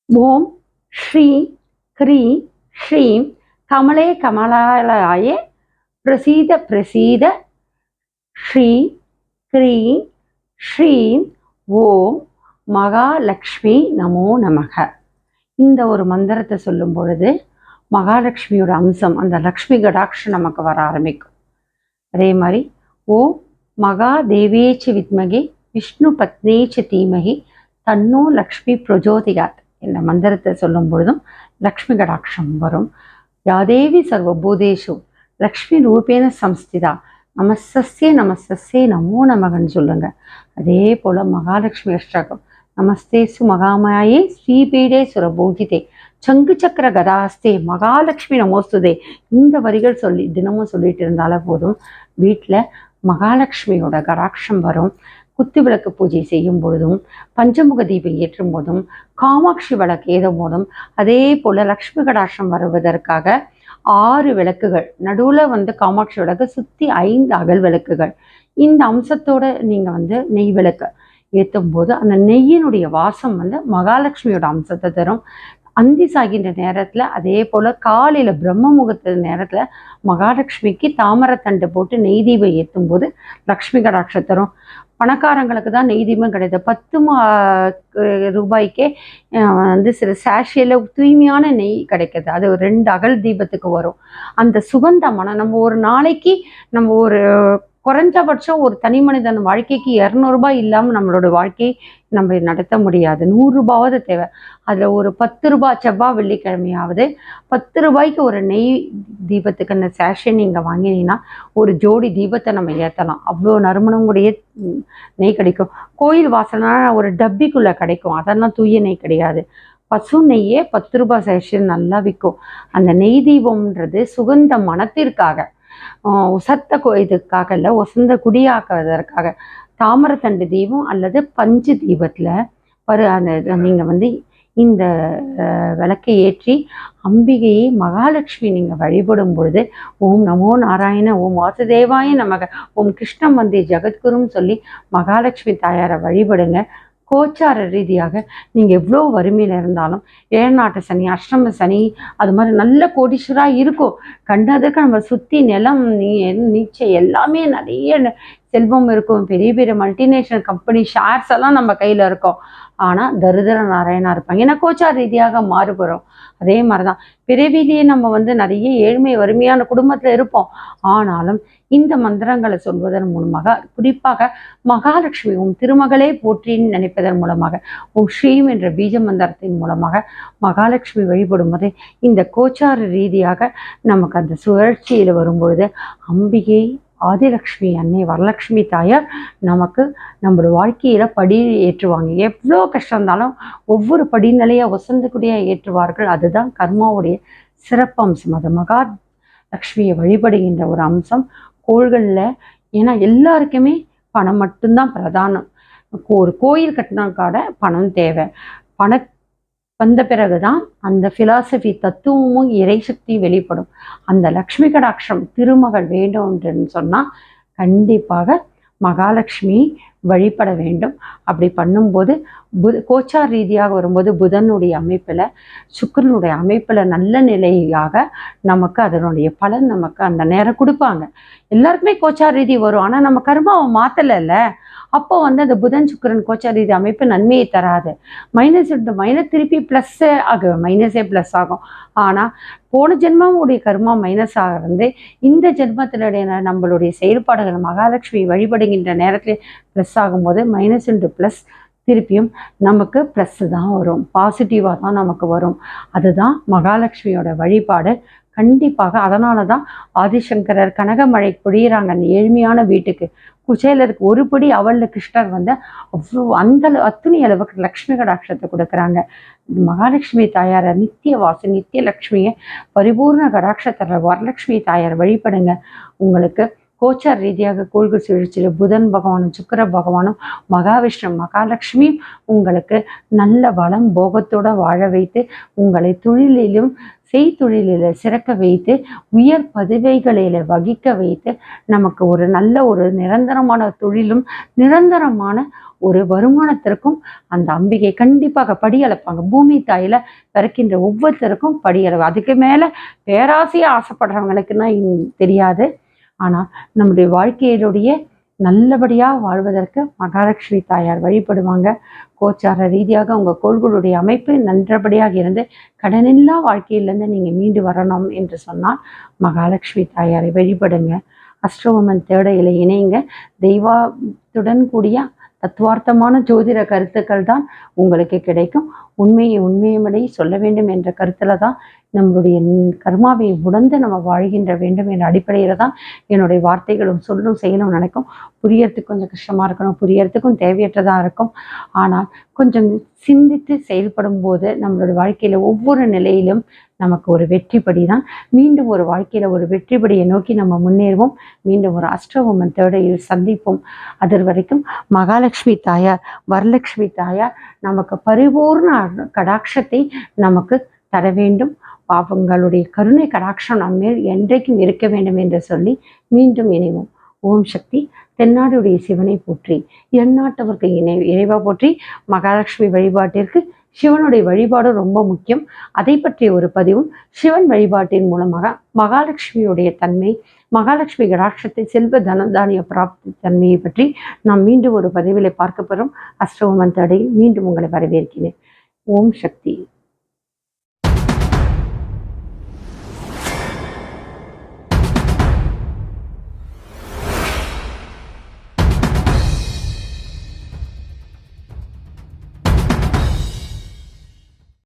ஓம் ஸ்ரீ க்ரீ ஸ்ரீம் கமலே கமலாலயே பிரசீத பிரசீத ஸ்ரீ க்ரீ ஸ்ரீம் ஓம் மகாலட்சுமி நமோ நமக. இந்த ஒரு மந்திரத்தை சொல்லும் பொழுது மகாலட்சுமியோட அம்சம், அந்த லக்ஷ்மி கடாட்சம் நமக்கு வர ஆரம்பிக்கும். அதே மாதிரி ஓம் மகா தேவேச்சு வித்மகி விஷ்ணு பத்னேச்சு தீமகி தன்னோ லக்ஷ்மி பிரஜோதிகாத் இந்த மந்திரத்தை சொல்லும் பொழுதும் லக்ஷ்மி கடாட்சம் வரும். யாதேவி சர்வபூதேஷு லக்ஷ்மி ரூபேன சம்ஸ்திதா நமஸ்தஸ்யே நமோ நமகன்னு சொல்லுங்க. அதே போல மகாலட்சுமி அஷ்டகம் நமஸ்தேசு மகாமாயே ஸ்ரீபீடே சுரபூஜிதே சங்கு சக்கர கதாஸ்தே மகாலட்சுமி நமோஸ்துதே. இந்த வரிகள் சொல்லி தினமும் சொல்லிட்டு இருந்தாலே போதும், வீட்டில் மகாலட்சுமியோட கடாட்சம் வரும். குத்து விளக்கு பூஜை செய்யும் பொழுதும், பஞ்சமுக தீபம் ஏற்றும் போதும், காமாட்சி விளக்கு ஏதும் போதும், அதே போல லக்ஷ்மி கடாட்சம் வருவதற்காக 6 விளக்குகள், நடுவில் காமாட்சி விளக்கு, சுற்றி 5 அகல் விளக்குகள். இந்த அம்சத்தோட நீங்கள் நெய் விளக்கு ஏற்றும் போது அந்த நெய்யினுடைய வாசம் மகாலட்சுமியோட அம்சத்தை தரும். அந்தி சாகின்ற நேரத்தில், அதே போல் காலையில் பிரம்ம முகூர்த்த நேரத்தில் மகாலட்சுமிக்கு தாமரத்தண்டு போட்டு நெய் தீபம் ஏற்றும் போது லக்ஷ்மி கடாட்சம் தரும். பணக்காரங்களுக்கு தான் நெய் தீபம் கிடையாது. 10 ரூபாய்க்கே சில சாஷியில் தூய்மையான நெய் கிடைக்கிது. அது 2 அகல் தீபத்துக்கு வரும். அந்த சுகந்தமான நம்ம ஒரு நாளைக்கு நம்ம ஒரு குறைஞ்சபட்சம் ஒரு தனி மனிதன் வாழ்க்கைக்கு 200 ரூபாய் இல்லாமல் நம்மளோட வாழ்க்கையை நம்ம நடத்த முடியாது. 100 ரூபாவது தேவை. அதில் ஒரு 10 ரூபாய் செவ்வாய் வெள்ளிக்கிழமையாவது 10 ரூபாய்க்கு ஒரு நெய் தீபத்துக்கு அந்த சேஷை நீங்கள் வாங்கினீங்கன்னா ஒரு ஜோடி தீபத்தை நம்ம ஏற்றலாம். அவ்வளோ நறுமணமுடைய நெய் கிடைக்கும். கோயில் வாசல்னா ஒரு டப்பிக்குள்ளே கிடைக்கும். அதெல்லாம் தூய நெய் கிடையாது. பசு நெய்யே 10 ரூபாய் சேஷை நல்லா விற்கும். அந்த நெய் தீபம்ன்றது சுகந்த மனத்திற்காக, உசத்த இதுக்காக இல்லை, உசந்த குடியாக்குவதற்காக. தாமரத்தண்டு தீபம் அல்லது பஞ்சு தீபத்தில் அந்த நீங்கள் இந்த விளக்கை ஏற்றி அம்பிகையை மகாலட்சுமி நீங்கள் வழிபடும் பொழுது ஓம் நமோ நாராயண, ஓம் வாசுதேவாய நமக, ஓம் கிருஷ்ணம் வந்தே ஜெகத்குருன்னு சொல்லி மகாலட்சுமி தாயாரை வழிபடுங்க. கோச்சார ரீதியாக நீங்கள் எவ்வளோ வறுமையில் இருந்தாலும், ஏழநாட்டு சனி, அஷ்டம சனி, அது மாதிரி நல்ல கோடீஸ்வராக இருக்கும். கண்டதுக்கு நம்ம சுற்றி நிலம் நீச்சை எல்லாமே நிறைய செல்வம் இருக்கும். பெரிய பெரிய மல்டிநேஷனல் கம்பெனி ஷேர்ஸ் எல்லாம் நம்ம கையில் இருக்கும். ஆனால் தரித்திர நாராயணா இருப்பாங்க. ஏன்னா கோச்சார ரீதியாக மாறுபடும். அதே மாதிரி தான் பிறவிலேயே நம்ம நிறைய ஏழ்மை வறுமையான குடும்பத்தில் இருப்போம். ஆனாலும் இந்த மந்திரங்களை சொல்வதன் மூலமாக, குறிப்பாக மகாலட்சுமி உம் திருமகளே போற்றின்னு நினைப்பதன் மூலமாக, உம் ஸ்ரீம் என்ற பீஜ மந்திரத்தின் மூலமாக மகாலட்சுமி வழிபடும் போது இந்த கோச்சார ரீதியாக நமக்கு அந்த சுழற்சியில் வரும்பொழுது அம்பிகை ஆதிலக்ஷ்மி அன்னை வரலட்சுமி தாயார் நமக்கு நம்மளோட வாழ்க்கையில் படி ஏற்றுவாங்க. எவ்வளோ கஷ்டம் இருந்தாலும் ஒவ்வொரு படிநிலையாக வசந்தக்கூடியாக ஏற்றுவார்கள். அதுதான் கர்மாவுடைய சிறப்பம்சம். அது மகாலட்சுமியை வழிபடுகின்ற ஒரு அம்சம் கோள்களில். ஏன்னா எல்லாருக்குமே பணம் மட்டும்தான் பிரதானம். ஒரு கோயில் கட்டினாக்காட பணம் தேவை. வந்த பிறகுதான் அந்த பிலாசபி தத்துவமும் இறைசக்தி வெளிப்படும். அந்த லக்ஷ்மி கடாட்சம் திருமகள் வேண்டும் என்று சொன்னால் கண்டிப்பாக மகாலட்சுமி வழிபட வேண்டும். அப்படி பண்ணும்போது கோச்சார் ரீதியாக வரும்போது புதனுடைய அமைப்பில், சுக்கிரனுடைய அமைப்பில் நல்ல நிலையாக நமக்கு அதனுடைய பலன் நமக்கு அந்த நேரம் கொடுப்பாங்க. எல்லாருக்குமே கோச்சார் ரீதி வரும். ஆனால் நம்ம கர்மாவை மாற்றலைல்ல. அப்போ அந்த புதன் சுக்கிரன் கோச்சார் ரீதி அமைப்பு நன்மையை தராது. மைனஸ் இன்ட்டு மைனஸ் திருப்பி ப்ளஸ்ஸே ஆகும், மைனஸே ப்ளஸ் ஆகும். ஆனால் போன ஜென்மாவுடைய கர்மா மைனஸ் ஆகிறது. இந்த ஜென்மத்தினுடைய நம்மளுடைய செயல்பாடுகள் மகாலட்சுமி வழிபடுகின்ற நேரத்தில் ப்ளஸ் ஆகும்போது மைனஸ் இன்ட்டு ப்ளஸ் திருப்பியும் நமக்கு ப்ளஸ்ஸு தான் வரும், பாசிட்டிவாக தான் நமக்கு வரும். அதுதான் மகாலட்சுமியோட வழிபாடு. கண்டிப்பாக அதனால தான் ஆதிசங்கரர் கனகமழை பொழியிறாங்க அந்த ஏழ்மையான வீட்டுக்கு. குச்சேலருக்கு ஒரு படி அவளில் கிருஷ்ணர் அவ்வளோ அத்துணை அளவுக்கு லக்ஷ்மி கடாட்சத்தை கொடுக்குறாங்க. மகாலட்சுமி தாயாரை நித்திய வாசி நித்திய லக்ஷ்மியை பரிபூர்ண கடாட்சத்தை வரலட்சுமி தாயார் வழிபடுங்க. உங்களுக்கு கோச்சார் ரீதியாக கோள்கள் சுழற்சியில் புதன் பகவானும் சுக்கிர பகவானும் மகாவிஷ்ணு மகாலட்சுமி உங்களுக்கு நல்ல வளம் போகத்தோடு வாழ வைத்து, உங்களை தொழிலிலும் செய்தொழிலில் சிறக்க வைத்து, உயர் பதவிகளில் வகிக்க வைத்து, நமக்கு ஒரு நல்ல ஒரு நிரந்தரமான தொழிலும் நிரந்தரமான ஒரு வருமானத்திற்கும் அந்த அம்பிகை கண்டிப்பாக படி அளப்பாங்க. பூமி தாயில பிறக்கின்ற ஒவ்வொருத்தருக்கும் படி அளவு. அதுக்கு மேல பேராசையா ஆசைப்படுறவங்களுக்குன்னா தெரியாது. ஆனா நம்முடைய வாழ்க்கையினுடைய நல்லபடியா வாழ்வதற்கு மகாலட்சுமி தாயார் வழிபடுவாங்க. கோச்சார ரீதியாக உங்க கோள்களுடைய அமைப்பு நன்றபடியாக இருந்து கடனில்லா வாழ்க்கையிலிருந்து நீங்க மீண்டு வரணும் என்று சொன்னால் மகாலட்சுமி தாயாரை வழிபடுங்க. அஷ்டோமன் தேடையில இணைங்க. தெய்வத்துடன் கூடிய தத்துவார்த்தமான ஜோதிட கருத்துக்கள் தான் உங்களுக்கு கிடைக்கும். உண்மையை உண்மையும்படி சொல்ல வேண்டும் என்ற கருத்துல தான் நம்மளுடைய கர்மாவை உணர்ந்து நம்ம வாழ்கின்ற வேண்டும் என்ற அடிப்படையில தான் என்னுடைய வார்த்தைகளும் சொல்லும் செயலும் நினைக்கும். புரியறதுக்கு கொஞ்சம் கஷ்டமா இருக்கணும், புரியறதுக்கும் தேவையற்றதா இருக்கும். ஆனால் கொஞ்சம் சிந்தித்து செயல்படும் போது நம்மளோட வாழ்க்கையில ஒவ்வொரு நிலையிலும் நமக்கு ஒரு வெற்றிப்படி தான். மீண்டும் ஒரு வாழ்க்கையில ஒரு வெற்றிப்படியை நோக்கி நம்ம முன்னேறுவோம். மீண்டும் ஒரு அஷ்டோமன் தேடையில் சந்திப்போம். அது வரைக்கும் மகாலட்சுமி தாயார், வரலட்சுமி தாயார் நமக்கு பரிபூர்ண கடாட்சத்தை நமக்கு தர வேண்டும். பாவங்களுடைய கருணை கடாட்சம் நம்மேல் என்றைக்கும் இருக்க வேண்டும் என்று சொல்லி மீண்டும் இணைவோம். ஓம் சக்தி. தென்னாடுடைய சிவனை போற்றி, எந்நாட்டவருக்கு இறைவா போற்றி. மகாலட்சுமி வழிபாட்டிற்கு சிவனுடைய வழிபாடு ரொம்ப முக்கியம். அதை பற்றிய ஒரு பதிவும் சிவன் வழிபாட்டின் மூலமாக மகாலட்சுமியுடைய தன்மை, மகாலட்சுமி கடாட்சத்தை, செல்வ தனதானிய பிராப்தி தன்மையை பற்றி நாம் மீண்டும் ஒரு பதிவிலை பார்க்க பெறும். அஷ்டோமன் தடையில் மீண்டும் உங்களை வரவேற்கிறேன். ஓம் சக்தி.